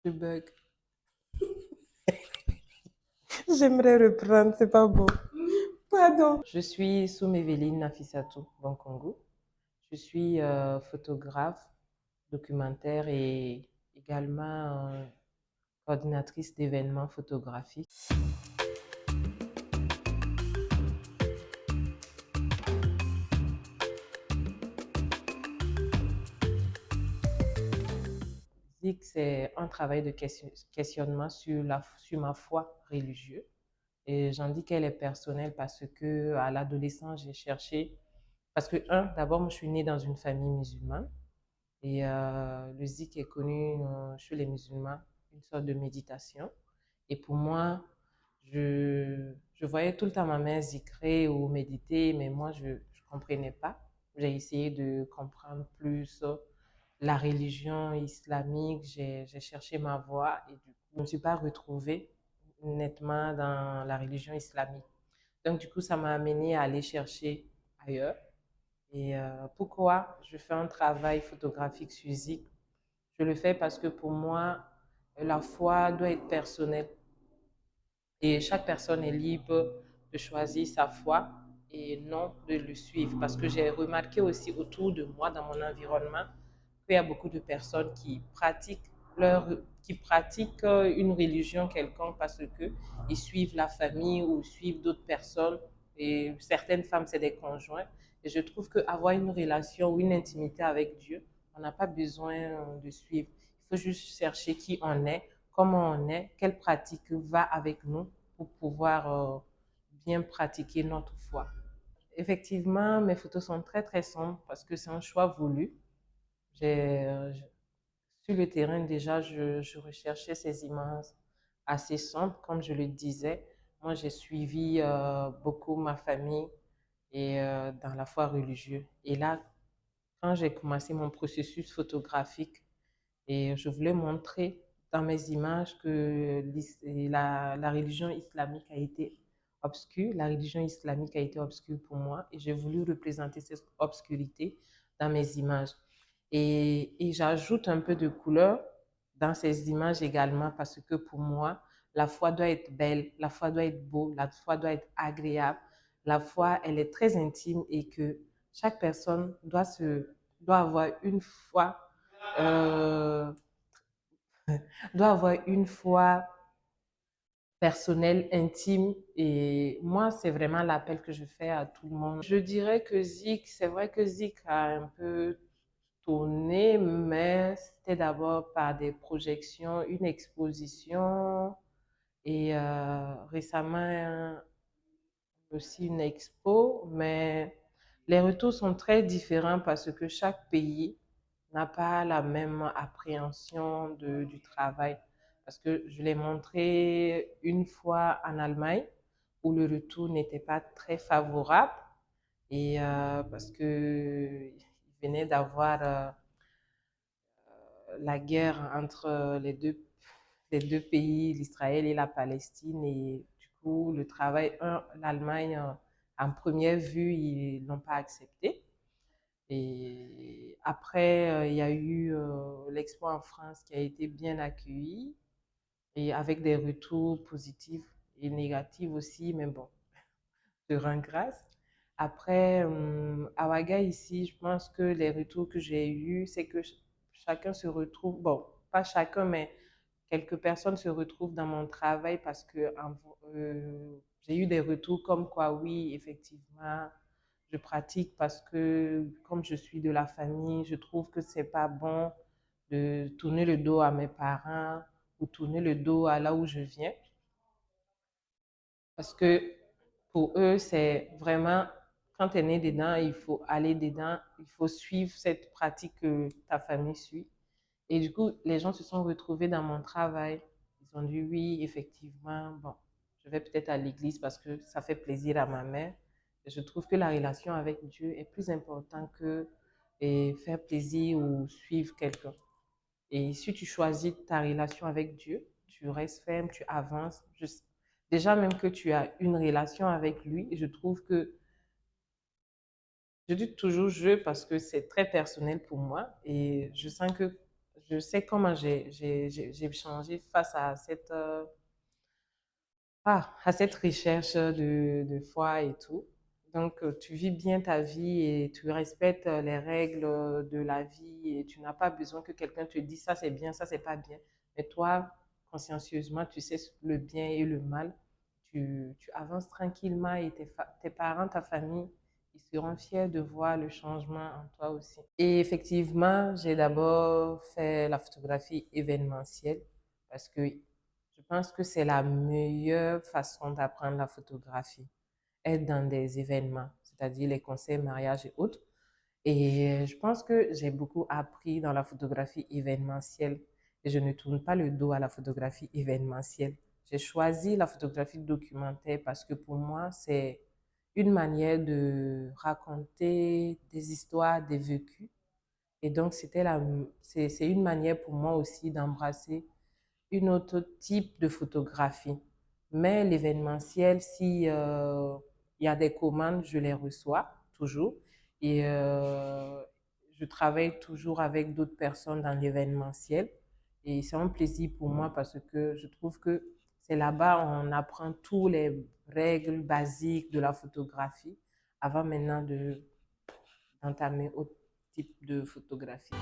Je bug. J'aimerais reprendre, c'est pas beau. Pardon. Je suis Soumeveline Nafissatou Bonkongo. Je suis photographe, documentaire et également coordinatrice d'événements photographiques. Zik, c'est un travail de questionnement sur ma foi religieuse. Et j'en dis qu'elle est personnelle parce que à l'adolescence, j'ai cherché. Parce que, d'abord, moi, je suis née dans une famille musulmane. Et le zik est connu chez les musulmans, une sorte de méditation. Et pour moi, je voyais tout le temps ma mère zikrer ou méditer, mais moi, je ne comprenais pas. J'ai essayé de comprendre plus la religion islamique, j'ai cherché ma voie et du coup, je ne me suis pas retrouvée nettement dans la religion islamique. Donc, du coup, ça m'a amené à aller chercher ailleurs. Et pourquoi je fais un travail photographique physique? Je le fais parce que pour moi, la foi doit être personnelle. Et chaque personne est libre de choisir sa foi et non de le suivre. Parce que j'ai remarqué aussi autour de moi, dans mon environnement, qu'il y a beaucoup de personnes qui pratiquent une religion quelconque parce que ils suivent la famille ou suivent d'autres personnes. Et certaines femmes, c'est des conjoints. Et je trouve qu'avoir une relation ou une intimité avec Dieu, on n'a pas besoin de suivre. Il faut juste chercher qui on est, comment on est, quelle pratique va avec nous pour pouvoir bien pratiquer notre foi. Effectivement, mes photos sont très très sombres parce que c'est un choix voulu. J'ai, sur le terrain déjà, je recherchais ces images assez sombres, comme je le disais. Moi, j'ai suivi beaucoup ma famille et dans la foi religieuse. Et là, quand j'ai commencé mon processus photographique, et je voulais montrer dans mes images que la religion islamique a été obscure. La religion islamique a été obscure pour moi et j'ai voulu représenter cette obscurité dans mes images. Et j'ajoute un peu de couleur dans ces images également parce que pour moi, la foi doit être belle, la foi doit être beau, la foi doit être agréable. La foi, elle est très intime et que chaque personne doit avoir une foi euh, doit avoir une foi personnelle, intime. Et moi, c'est vraiment l'appel que je fais à tout le monde. Je dirais que Zik, c'est vrai que Zik a un peu tourné, mais c'était d'abord par des projections, une exposition et récemment aussi une expo. Mais les retours sont très différents parce que chaque pays n'a pas la même appréhension du travail. Parce que je l'ai montré une fois en Allemagne où le retour n'était pas très favorable et parce que il venait d'avoir la guerre entre les deux pays, l'Israël et la Palestine et du coup le travail, l'Allemagne en première vue ils l'ont pas accepté. Et après, il y a eu l'expo en France qui a été bien accueilli et avec des retours positifs et négatifs aussi, mais bon, je rends grâce. Après, à Ouaga, ici, je pense que les retours que j'ai eus, c'est que chacun se retrouve, bon, pas chacun, mais quelques personnes se retrouvent dans mon travail parce que j'ai eu des retours comme quoi, oui, effectivement, je pratique parce que comme je suis de la famille, je trouve que c'est pas bon de tourner le dos à mes parents ou tourner le dos à là où je viens. Parce que pour eux, c'est vraiment, quand tu es né dedans, il faut aller dedans, il faut suivre cette pratique que ta famille suit. Et du coup, les gens se sont retrouvés dans mon travail. Ils ont dit oui, effectivement, bon, je vais peut-être à l'église parce que ça fait plaisir à ma mère. Et je trouve que la relation avec Dieu est plus importante que faire plaisir ou suivre quelqu'un. Et si tu choisis ta relation avec Dieu, tu restes ferme, tu avances. Déjà, même que tu as une relation avec lui, je trouve que, je dis toujours je parce que c'est très personnel pour moi et je sens que je sais comment j'ai changé face à à cette recherche de foi et tout. Donc, tu vis bien ta vie et tu respectes les règles de la vie et tu n'as pas besoin que quelqu'un te dise ça c'est bien, ça c'est pas bien. Mais toi, consciencieusement, tu sais le bien et le mal. Tu avances tranquillement et tes parents, ta famille, ils seront fiers de voir le changement en toi aussi. Et effectivement, j'ai d'abord fait la photographie événementielle parce que je pense que c'est la meilleure façon d'apprendre la photographie. Être dans des événements, c'est-à-dire les concerts, mariages et autres. Et je pense que j'ai beaucoup appris dans la photographie événementielle. Et je ne tourne pas le dos à la photographie événementielle. J'ai choisi la photographie documentaire parce que pour moi, c'est une manière de raconter des histoires, des vécus. Et donc, c'est une manière pour moi aussi d'embrasser une autre type de photographie. Mais l'événementiel, si il y a des commandes, je les reçois toujours. Et je travaille toujours avec d'autres personnes dans l'événementiel. Et c'est un plaisir pour moi parce que je trouve que c'est là-bas où on apprend tous les règles basiques de la photographie avant maintenant d'entamer autre type de photographie.